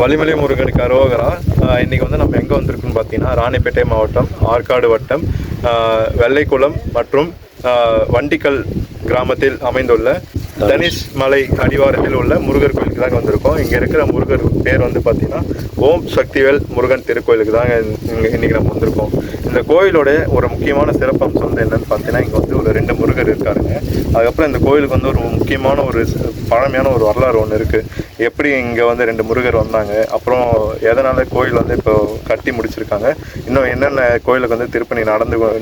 வள்ளிமலை முருகனுக்கு அரோகரா. இன்றைக்கி வந்து நம்ம எங்கே வந்திருக்குன்னு பார்த்தீங்கன்னா ராணிப்பேட்டை மாவட்டம் ஆற்காடு வட்டம் வெள்ளைக்குளம் மற்றும் வண்டிக்கல் கிராமத்தில் அமைந்துள்ள தனிஷ் மலை அடிவாரத்தில் உள்ள முருகர் கோயிலுக்கு தாங்க வந்திருக்கோம். இங்கே இருக்கிற முருகர் பேர் வந்து பார்த்திங்கன்னா ஓம் சக்திவேல் முருகன் திருக்கோயிலுக்கு தாங்க இன்றைக்கி நம்ம வந்திருக்கோம். இந்த கோயிலோட ஒரு முக்கியமான சிறப்பம்சம் வந்து என்னென்னு பார்த்தீங்கன்னா, இங்கே வந்து ஒரு 2 முருகர் இருக்காருங்க. அதுக்கப்புறம் இந்த கோயிலுக்கு வந்து ஒரு முக்கியமான ஒரு பழமையான ஒரு வரலாறு ஒன்று இருக்குது. எப்படி இங்கே வந்து 2 முருகர் வந்தாங்க, அப்புறம் எதனால் கோயில் வந்து இப்போ கட்டி முடிச்சிருக்காங்க, இன்னும் என்னென்ன கோயிலுக்கு வந்து திருப்பணி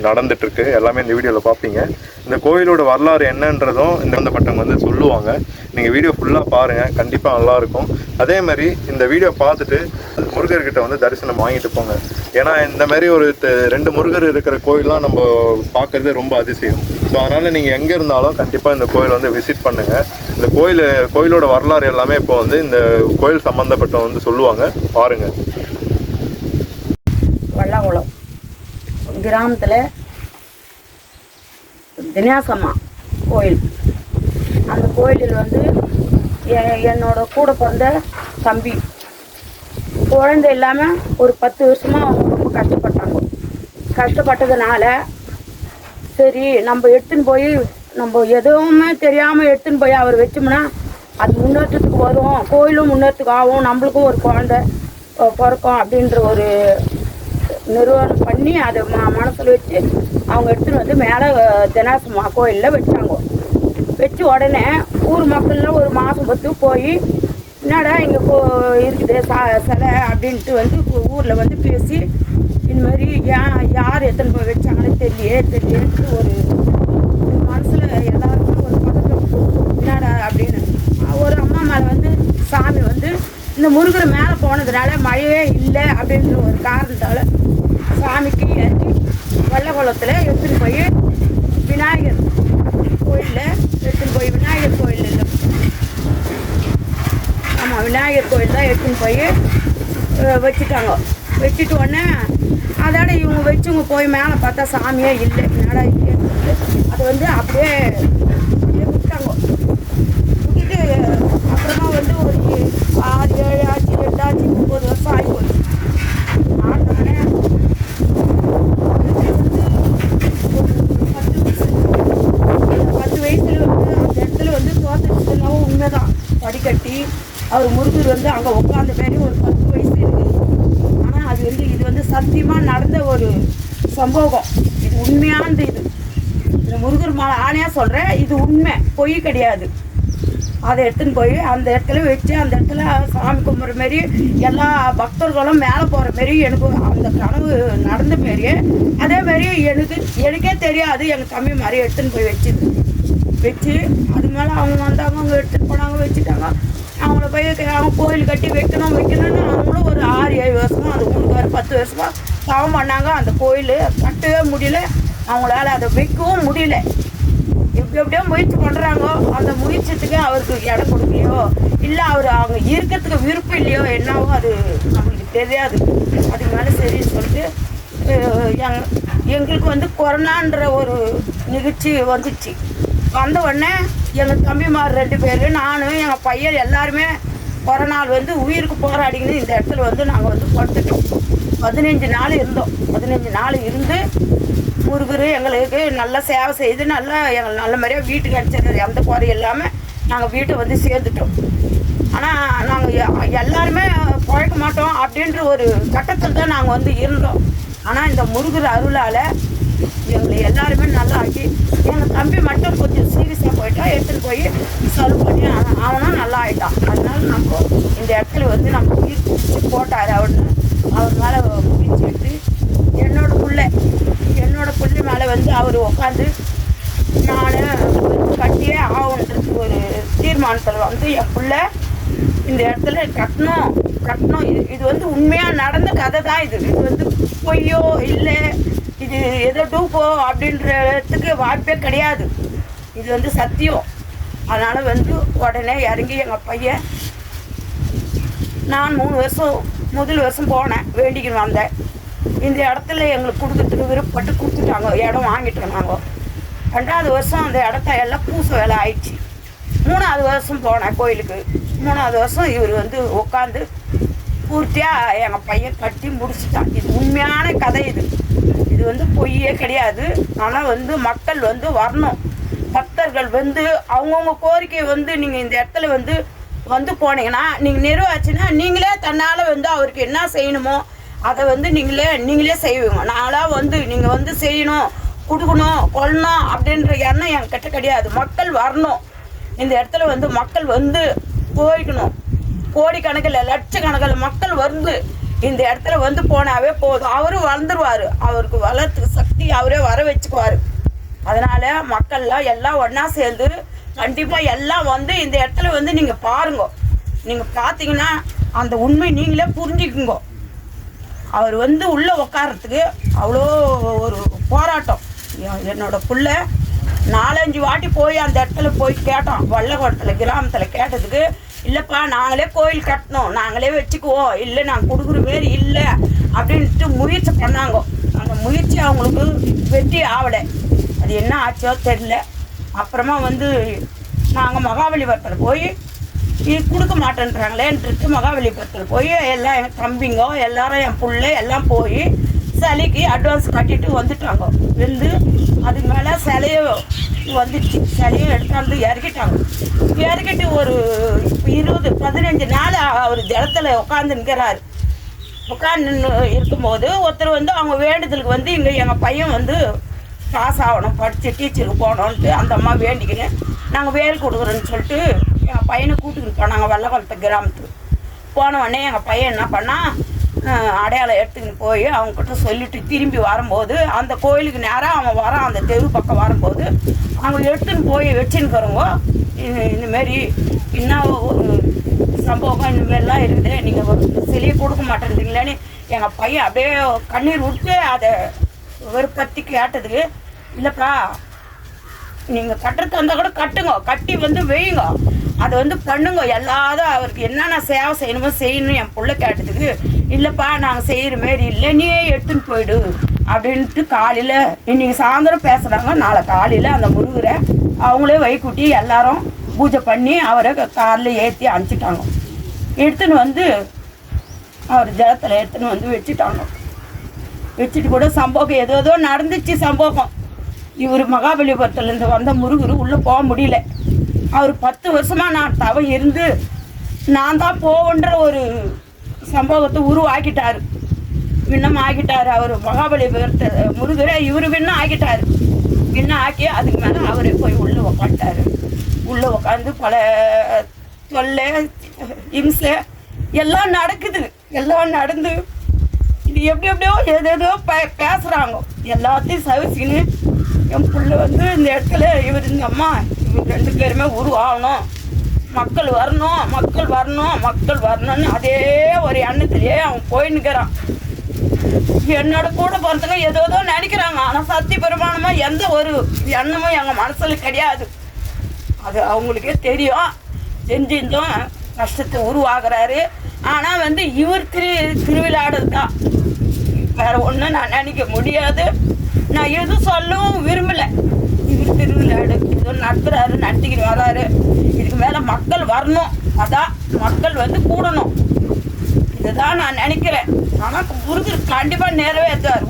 நடந்துட்டுருக்கு எல்லாமே இந்த வீடியோவில் பார்ப்பீங்க. இந்த கோயிலோட வரலாறு என்னன்றதும் இந்த பட்டவங்க வந்து சொல்லுவாங்க. நீங்கள் வீடியோ ஃபுல்லாக பாருங்கள், கண்டிப்பாக நல்லாயிருக்கும். அதே மாதிரி இந்த வீடியோ பார்த்துட்டு முருகர்கிட்ட வந்து தரிசனம் வாங்கிட்டு போங்க. ஏன்னா இந்த மாதிரி ஒரு 2 முருகர் இருக்கிற கோயிலெலாம் நம்ம பார்க்குறது ரொம்ப அதிசயம். ஸோ அதனால் நீங்கள் எங்கே இருந்தாலும் கண்டிப்பாக இந்த கோயில் வந்து விசிட் பண்ணுங்கள். இந்த கோயிலோட வரலாறு எல்லாமே இப்போ வந்து இந்த கோயில் சம்மந்தப்பட்ட வந்து சொல்லுவாங்க, பாருங்கள். வள்ளங்குளம் கிராமத்தில் தினேசம்மா கோயில். அந்த கோயிலில் வந்து என்னோட கூட பிறந்த தம்பி குழந்தை இல்லாமல் ஒரு 10 வருஷமாக அவங்க ரொம்ப கஷ்டப்பட்டதுனால சரி நம்ம எடுத்துன்னு போய் நம்ம எதுவுமே தெரியாமல் எடுத்துன்னு போய் அவர் வச்சோம்னா அது முன்னேற்றத்துக்கு வரும், கோயிலும் முன்னேற்றத்துக்கு ஆகும், நம்மளுக்கும் ஒரு குழந்தை பிறக்கும் அப்படின்ற ஒரு நிறுவனம் பண்ணி அதை மனசில் வச்சு அவங்க எடுத்துன்னு வந்து மேலே தினேசம்மா கோயிலில் வச்சாங்க. வச்சு உடனே ஊர் மக்கள்லாம் ஒரு மாதம் பத்து போய் என்னடா இங்கே இருக்குது சிலை அப்படின்ட்டு வந்து ஊரில் வந்து பேசி இந்த மாதிரி யார் எத்தனை போய் வச்சாங்கன்னு தெரியலேன்ட்டு ஒரு மனசில் எல்லாருக்கும் ஒரு பதட்டம் என்னடா அப்படின்னு. ஒரு அம்மா மேலே வந்து சாமி வந்து இந்த முருகர் மேலே போனதுனால மழையே இல்லை அப்படின்ற ஒரு காரணத்தால் சாமிக்கு ஏற்றி வெள்ளக்குளத்தில் எடுத்துன்னு போய் விநாயகர் கோயிலில் எடுத்துன்னு போய் விநாயகர் கோயில் இல்லை, ஆமாம் விநாயகர் கோயில் தான் எடுத்துன்னு போய் வச்சுட்டாங்க. வச்சுட்டு உடனே அதோட இவங்க வச்சுங்க போய் மேலே பார்த்தா சாமியே இல்லை, என்னடா இல்லையே அதை வந்து அப்படியே விட்டாங்க. விட்டுட்டு அப்புறமா வந்து ஒரு 6, 7 ஆச்சு, 8 ஆச்சு, 9 வருஷம் ஆகி போச்சு. ஆனோடனே 10 வயசுல வந்து அந்த இடத்துல வந்து தோற்றத்துக்குனாவும் உண்மைதான் படிக்கட்டி அவர் முருகர் வந்து அங்கே உட்காந்த மாரி ஒரு 10 வயசு இருக்குது. ஆனால் அது வந்து இது வந்து சத்தியமாக நடந்த ஒரு சம்பவம். இது உண்மையானது. இந்த முருகர் மாலை ஆணையாக சொல்கிறேன், இது உண்மை, பொய் கிடையாது. அதை எடுத்துன்னு போய் அந்த இடத்துல வச்சு அந்த இடத்துல சாமி கும்பிட்ற மாரி எல்லா பக்தர்களும் மேலே போகிற மாரி எனக்கு அந்த கனவு நடந்த மாரியே அதே மாதிரி எனக்கே தெரியாது. எங்கள் தம்பி மாதிரி எடுத்துன்னு போய் வச்சு அது மேலே அவங்க வந்தாங்க, அவங்க எடுத்துகிட்டு போனாங்க, வச்சுட்டாங்க. அவங்கள போய் அவங்க கோயில் கட்டி வைக்கணும்னு அவங்களும் ஒரு 6, 7 வருஷமாக அது ஊருக்கு 10 வருஷமாக தவம் பண்ணாங்க. அந்த கோயில் கட்டவே முடியல, அவங்களால அதை வைக்கவும் முடியல. எப்படியோ முயற்சி பண்ணுறாங்க. அந்த முயற்சியத்துக்கு அவருக்கு இடம் கொடுக்கலையோ இல்லை அவங்க இருக்கிறதுக்கு விருப்பம் இல்லையோ என்னவோ அது நம்மளுக்கு தெரியாது. அதுக்கு மேலே சரின்னு சொல்லிட்டு எங்களுக்கு வந்து கொரோனான்ற ஒரு நிகழ்ச்சி வந்துச்சு. வந்த உடனே எங்கள் தம்பிமார் 2 பேர், நானும் எங்கள் பையன் எல்லாருமே கொரோனால் வந்து உயிருக்கு போராடிங்கன்னு இந்த இடத்துல வந்து நாங்கள் வந்து படுத்துட்டோம். 15 நாள் இருந்தோம். 15 நாள் இருந்து முருகர் எங்களுக்கு நல்லா சேவை செய்து எங்களுக்கு நல்ல மாதிரியாக வீட்டுக்கு கிடச்சது, எந்த குறை இல்லாமல் நாங்கள் வீட்டை வந்து சேர்ந்துட்டோம். ஆனால் நாங்கள் எல்லாருமே பழக்க மாட்டோம் அப்படின்ற ஒரு கட்டத்தில் தான் நாங்கள் வந்து இருந்தோம். ஆனால் இந்த முருகர் அருளால் எங்களை எல்லாருமே நல்லா ஆக்கி எங்கள் தம்பி மட்டும் கொஞ்சம் சீரியஸாக போயிட்டா எடுத்துகிட்டு போய் சர்வ் பண்ணி அவனும் நல்லா ஆகிட்டான். அதனால நம்ம இந்த இடத்துல வந்து நம்ம உயிர் போட்டார் அவர் மேலே முயற்சி எடுத்து என்னோட பிள்ளை மேலே வந்து அவர் உட்காந்து நான் கட்டியே ஆகுன்றது ஒரு தீர்மானத்தில் வந்து என் பிள்ளை இந்த இடத்துல கட்டணும். இது வந்து உண்மையாக நடந்த கதை தான். இது வந்து பொய்யோ இல்லை இது ஏதோ டூப்போ அப்படின்றதுக்கு வாய்ப்பே கிடையாது. இது வந்து சத்தியம். அதனால் வந்து உடனே இறங்கி எங்கள் பையன், நான் 3 வருஷம் முதல் வருஷம் போனேன், வேண்டிக்கின்னு வந்தேன். இந்த இடத்துல எங்களுக்கு கொடுக்கறதுக்கு விருப்பப்பட்டு கொடுத்துட்டாங்க, இடம் வாங்கிட்டோம் நாங்கள். 2வது வருஷம் அந்த இடத்த எல்லாம் பூச வேலை ஆயிடுச்சு. 3வது வருஷம் போனேன் கோயிலுக்கு. 3வது வருஷம் இவர் வந்து உட்காந்து பூர்த்தியாக எங்கள் பையன் கட்டி முடிச்சிட்டான். இது உண்மையான கதை. இது வந்து பொய்யே கிடையாது. ஆனால் வந்து மக்கள் வந்து வரணும். பக்தர்கள் வந்து அவங்கவுங்க கோரிக்கையை வந்து நீங்கள் இந்த இடத்துல வந்து போனீங்கன்னா நீங்கள் நிறைவேச்சுன்னா நீங்களே தன்னால் வந்து அவருக்கு என்ன செய்யணுமோ அதை வந்து நீங்களே செய்வீங்க. நாங்களாம் வந்து நீங்கள் வந்து செய்யணும், கொடுக்கணும், கொள்ளணும் அப்படின்ற எண்ணம் என்கிட்ட கிடையாது. மக்கள் வரணும். இந்த இடத்துல வந்து மக்கள் வந்து போய்க்கணும். கோடிக்கணக்கில் லட்சக்கணக்கில் மக்கள் வந்து இந்த இடத்துல வந்து போனாவே போதும். அவரும் வளர்ந்துருவார். அவருக்கு வளர்த்துக்கு சக்தி அவரே வர வச்சுக்குவார். அதனால் மக்கள்லாம் எல்லாம் ஒன்றா சேர்ந்து கண்டிப்பாக எல்லாம் வந்து இந்த இடத்துல வந்து நீங்கள் பாருங்க. நீங்கள் பார்த்தீங்கன்னா அந்த உண்மை நீங்களே புரிஞ்சுக்குங்க. அவர் வந்து உள்ளே உட்காரத்துக்கு அவ்வளோ ஒரு போராட்டம். என்னோட புள்ள 4-5 வாட்டி போய் அந்த இடத்துல போய் கேட்டோம். வல்லகோட்டத்தில் கிராமத்தில் கேட்டதுக்கு இல்லைப்பா நாங்களே கோயில் கட்டணும், நாங்களே வச்சுக்குவோம், இல்லை நாங்கள் கொடுக்குற மாரி இல்லை அப்படின்ட்டு முயற்சி பண்ணாங்க. அந்த முயற்சி அவங்களுக்கு வெற்றி ஆகலை. அது என்ன ஆச்சோ தெரில. அப்புறமா வந்து நாங்கள் மகாபலிபுரத்தில் போய் இது கொடுக்க மாட்டேன்றாங்களேன்ட்டு மகாபலிபுரத்தில் போய் எல்லாம் என் தம்பிங்க எல்லாரும் என் பிள்ளை எல்லாம் போய் சிலைக்கு அட்வான்ஸ் கட்டிட்டு வந்துட்டாங்க. வந்து அதுக்கு மேலே சிலையை வந்துடுச்சு. சிலையை எடுத்தாந்து இறக்கிட்டாங்க. இறக்கிட்டு ஒரு 20-15 நாள் அவர் ஜலத்தில் உட்காந்து நிற்கிறாரு. உட்காந்து இருக்கும்போது ஒருத்தர் வந்து அவங்க வேண்டுதலுக்கு வந்து இங்கே எங்கள் பையன் வந்து பாஸ் ஆகணும், படித்து டீச்சருக்கு போகணுன்ட்டு அந்த அம்மா வேண்டிக்கின்னு நாங்கள் வேலை கொடுக்குறோன்னு சொல்லிட்டு எங்கள் பையனை கூட்டுக்கிட்டு போனாங்க வெள்ளக்குளத்து கிராமத்துக்கு. போன உடனே எங்கள் பையன் என்ன பண்ணால் அடையாளம் எடுத்துக்கின்னு போய் அவங்கக்கிட்ட சொல்லிவிட்டு திரும்பி வரும்போது அந்த கோயிலுக்கு நேராக அவன் வரான். அந்த தெரு பக்கம் வரும்போது அவங்க எடுத்துன்னு போய் வச்சுன்னுக்கிறவங்க இந்தமாரி இன்னும் ஒரு சம்பவம் இந்தமாரிலாம் இருக்குது, நீங்கள் ஒரு சிலையை கொடுக்க மாட்டேன்றீங்களேன்னு எங்கள் பையன் அப்படியே கண்ணீர் விட்டு அதை வெறுப்பத்தி கேட்டதுக்கு இல்லைப்பா நீங்கள் கட்டுறது வந்தால் கூட கட்டுங்க, கட்டி வந்து வையுங்க, அதை வந்து பண்ணுங்க, எல்லாரும் அவருக்கு என்னென்ன சேவை செய்யணுமோ செய்யணும் என் பிள்ளை கேட்டதுக்கு இல்லைப்பா நாங்கள் செய்கிற மாரி இல்லை, நீயே எடுத்துன்னு போயிடு அப்படின்ட்டு காலையில் இன்றைக்கி சாயந்தரம் பேசுகிறாங்க. நாளை காலையில் அந்த முருகரை அவங்களே வைக்கூட்டி எல்லாரும் பூஜை பண்ணி அவரை காரில் ஏற்றி அனுப்பிச்சிட்டாங்க. எடுத்துன்னு வந்து அவர் ஜலத்தில் எடுத்துன்னு வந்து வச்சுட்டாங்க. வச்சுட்டு கூட சம்பவம் ஏதோ நடந்துச்சு. சம்பவம் இவர் மகாபலிபுரத்துலேருந்து வந்த முருகர் உள்ளே போக முடியல. அவர் 10 வருஷமாக நான் தவம் இருந்து நான் தான் போவன்ற ஒரு சம்பவத்தை உருவாக்கிட்டார். விண்ணம் ஆக்கிட்டார். அவர் மகாபலிபுரத்தை முருகரை இவர் விண்ணம் ஆக்கிட்டார். விண்ணம் ஆக்கி அதுக்கு மேலே அவரே போய் உள்ளே உக்காண்டார். உள்ளே உட்காந்து பல தொல்லை இம்சை எல்லாம் நடக்குது. எல்லாம் நடந்து இது எப்படியோ ஏதேதோ பேசுகிறாங்க. எல்லாத்தையும் சவிச்சின்னு என் பிள்ளை வந்து இந்த இடத்துல இவர் இந்த அம்மா இவர் 2 பேருமே உருவாகணும், மக்கள் வரணும், மக்கள் வரணும், மக்கள் வரணும்னு அதே ஒரு எண்ணத்திலேயே அவன் போயின்னுக்கிறான். என்னோட கூட பிறந்தவங்க ஏதோ நினைக்கிறாங்க. ஆனால் சத்திய பிரமாணமாக எந்த ஒரு எண்ணமும் எங்கள் மனசில் கிடையாது. அது அவங்களுக்கே தெரியும். செஞ்சும் கஷ்டத்தை உருவாகிறாரு. ஆனால் வந்து இவர் திருவிழாடுறது தான், வேற ஒன்றும் நான் நினைக்க முடியாது. நான் எதுவும் சொல்லவும் விரும்பலை. இவர் திருவிழாடு ஏதோ நடத்துகிறாரு, நடத்திக்கிட்டு வராரு. இதுக்கு மேலே மக்கள் வரணும், அதான் மக்கள் வந்து கூடணும், இதுதான் நான் நினைக்கிறேன். ஆனால் முருகர் கண்டிப்பாக நிறைவேற்றுவார்.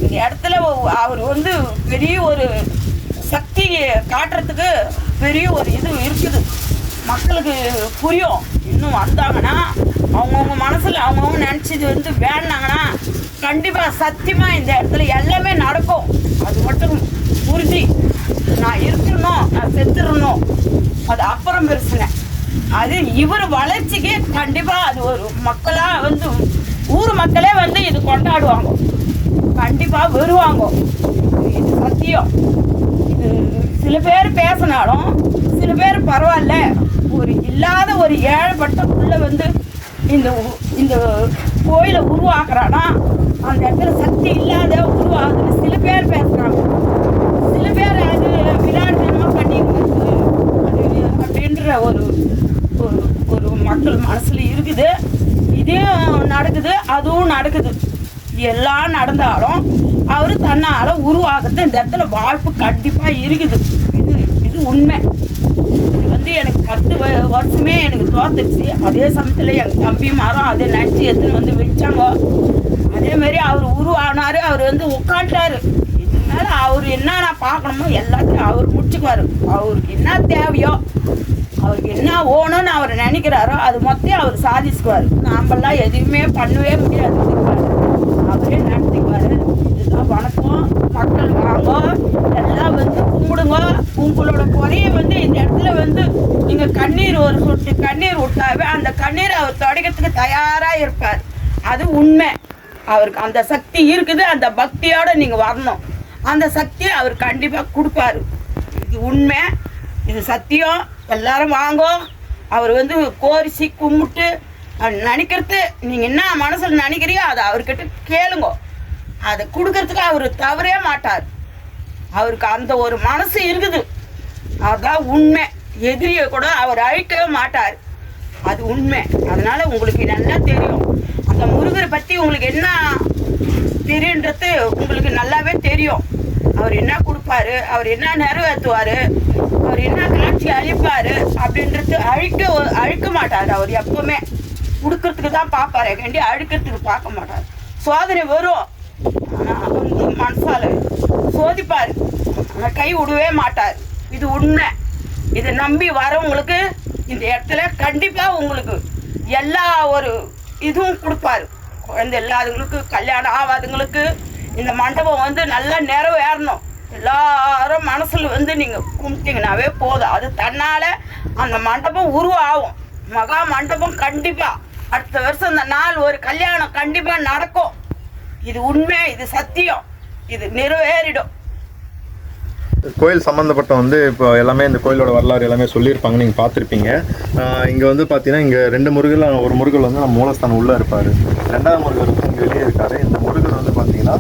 இந்த இடத்துல அவர் வந்து பெரிய ஒரு சக்தி காட்டுறதுக்கு பெரிய ஒரு இது இருக்குது. மக்களுக்கு புரியும். இன்னும் வந்தாங்கன்னா அவங்கவுங்க மனசில் அவங்கவுங்க நினச்சது வந்து வேணாங்கன்னா கண்டிப்பாக சத்தியமாக இந்த இடத்துல எல்லாமே நடக்கும். அது மட்டும் உறுதி. நான் இருக்கணும், நான் செத்துடணும், அது அப்புறம் பெருசுங்க. அது இவர் வளர்ச்சிக்கு கண்டிப்பாக அது ஒரு மக்களாக வந்து ஊர் மக்களே வந்து இது கொண்டாடுவாங்க, கண்டிப்பாக வருவாங்க. இது சத்தியம். இது சில பேர் பேசினாலும் சில பேர் பரவாயில்ல, ஒரு இல்லாத ஒரு ஏழைப்பட்ட புள்ள வந்து இந்த கோயிலை உருவாக்குறானா அந்த இடத்துல சக்தி இல்லாத உருவாகுதுன்னு சில பேர் பேசுகிறாங்க. சில பேர் அது விளையாட்டுத்தனமாக பண்ணிக்கிறது அது அப்படின்ற ஒரு ஒரு மக்கள் மனசில் இருக்குது. இதையும் நடக்குது, அதுவும் நடக்குது. எல்லாம் நடந்தாலும் அவர் தன்னால் உருவாகிறது இந்த இடத்துல வாய்ப்பு கண்டிப்பாக இருக்குது. இது உண்மை. இது வந்து வந்து எனக்கு 10 வருஷமே எனக்கு தோத்துச்சு. அதே சமயத்தில் எங்கள் தம்பி மரம் அதை நினச்சி எடுத்துன்னு வந்து வச்சாங்க. அதேமாரி அவர் உருவானார். அவர் வந்து உட்காந்துட்டாரு. இதனால அவர் என்னென்ன பார்க்கணுமோ எல்லாத்தையும் அவர் முடிச்சுக்குவார். அவருக்கு என்ன தேவையோ, அவருக்கு என்ன ஓணும்னு அவர் நினைக்கிறாரோ அது மொத்தம் அவர் சாதிச்சுக்குவார். நாமெல்லாம் எதுவுமே பண்ணவே முடியாது. அவரே நடத்திக்குவார். இதுதான் வணக்கம். மக்கள் வாங்க, எல்லாம் வந்து கும்பிடுங்க. உங்களோட குறைய வந்து இந்த இடத்துல வந்து நீங்கள் கண்ணீர் ஒரு சொட்டு கண்ணீர் விட்டாவே அந்த கண்ணீரை அவர் துடைக்கிறதுக்கு தயாராக இருப்பார். அது உண்மை. அவருக்கு அந்த சக்தி இருக்குது. அந்த பக்தியோடு நீங்கள் வரணும். அந்த சக்தியை அவர் கண்டிப்பாக கொடுப்பாரு. இது உண்மை, இது சத்தியம். எல்லாரும் வாங்கோ. அவர் வந்து கோரிசி கும்பிட்டு நினைக்கிறது, நீங்கள் என்ன மனசில் நினைக்கிறீங்க அதை அவர்கிட்ட கேளுங்க. அதை கொடுக்கறதுக்கு அவர் தவறே மாட்டார். அவருக்கு அந்த ஒரு மனசு இருக்குது. அதுதான் உண்மை. எதிரியை கூட அவர் அழிக்கவே மாட்டார். அது உண்மை. அதனால உங்களுக்கு நல்லா தெரியும். அந்த முருகரை பற்றி உங்களுக்கு என்ன தெரியுன்றது உங்களுக்கு நல்லாவே தெரியும். அவர் என்ன கொடுப்பாரு, அவர் என்ன நிறைவேற்றுவார், அவர் என்ன கிளர்ச்சி அழிப்பார் அப்படின்றது அழிக்க மாட்டார். அவர் எப்பவுமே கொடுக்கறதுக்கு தான் பார்ப்பாரு, கண்டி அழிக்கிறதுக்கு பார்க்க மாட்டார். சோதனை வரும், ஆனால் அவர் மனசால சோதிப்பார். ஆனால் கை விடவே மாட்டார். இது உண்மை. இதை நம்பி வரவங்களுக்கு இந்த இடத்துல கண்டிப்பாக உங்களுக்கு எல்லா ஒரு இதுவும் கொடுப்பாரு. குழந்தை இல்லாதவங்களுக்கு, கல்யாணம் ஆகாதவங்களுக்கு இந்த மண்டபம் வந்து நல்லா நிறைவேறணும். எல்லாரும் மனசில் வந்து நீங்கள் கும்பிட்டீங்கன்னாவே போதும். அது தன்னால் அந்த மண்டபம் உருவாகும். மகா மண்டபம் கண்டிப்பாக அடுத்த வருஷம் இந்த நாள் ஒரு கல்யாணம் கண்டிப்பாக நடக்கும். இது உண்மை, இது சத்தியம், இது நிறைவேறிடும். கோயில் சம்மந்தப்பட்ட வந்து இப்போ எல்லாமே இந்த கோயிலோட வரலாறு எல்லாமே சொல்லியிருப்பாங்க, நீங்கள் பார்த்துருப்பீங்க. இங்கே வந்து பார்த்தீங்கன்னா இங்கே 2 முருகர், ஒரு முருகர் வந்து நம்ம மூலஸ்தானம் உள்ளே இருப்பார். 2வது முருகர் வந்து இங்கே வெளியே இருக்கார். இந்த முருகர் வந்து பார்த்தீங்கன்னா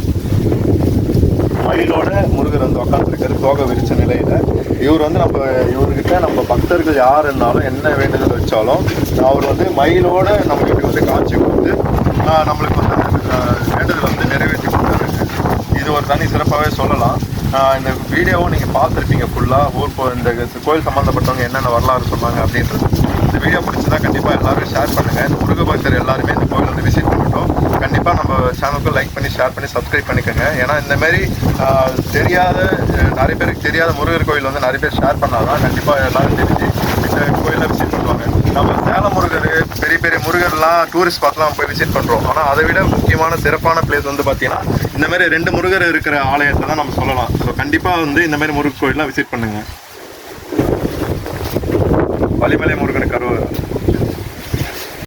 மயிலோட முருகர் வந்து உட்காந்துருக்காரு தோகை விரிச்ச நிலையில். இவர் வந்து இவர்கிட்ட நம்ம பக்தர்கள் யார் இருந்தாலும் என்ன வேண்டுதல் வச்சாலும் அவர் வந்து மயிலோட நம்மளுக்கு வந்து காட்சி கொடுத்து நம்மளுக்கு வந்து வேண்டுதல் வந்து நிறைவேற்றி கொடுத்தாரு. இது ஒரு தனி சிறப்பாகவே சொல்லலாம். இந்த வீடியோவும் நீங்கள் பார்த்துருப்பீங்க ஃபுல்லாக. இந்த கோயில் சம்மந்தப்பட்டவங்க என்னென்ன வரலாறு சொன்னாங்க அப்படின்றது. இந்த வீடியோ பிடிச்சதா கண்டிப்பாக எல்லாரும் ஷேர் பண்ணுங்கள். இந்த முருக பக்தர் எல்லாருமே இந்த கோயில் வந்து விசிட் பண்ணிட்டோம். கண்டிப்பாக நம்ம சேனலுக்கு லைக் பண்ணி ஷேர் பண்ணி சப்ஸ்கிரைப் பண்ணிக்கோங்க. ஏன்னா இந்தமாரி தெரியாத நிறைய பேருக்கு தெரியாத முருகர் கோயில் வந்து நிறைய பேர் ஷேர் பண்ணாதான் கண்டிப்பாக எல்லாரும் தெரிஞ்சு இந்த கோயிலை விசிட் பண்ணுவாங்க. நம்ம சேலம் முருகர், பெரிய பெரிய முருகர்லாம் டூரிஸ்ட் ஸ்பாட்லாம் போய் விசிட் பண்ணுறோம். ஆனால் அதை விட முக்கியமான சிறப்பான பிளேஸ் வந்து பார்த்தீங்கன்னா இந்தமாரி 2 முருகர் இருக்கிற ஆலயத்தை தான் நம்ம சொல்லலாம். ஸோ கண்டிப்பாக வந்து இந்தமாரி முருகர் கோயிலெலாம் விசிட் பண்ணுங்கள். வலிமலை முருகனுக்கு அருள்.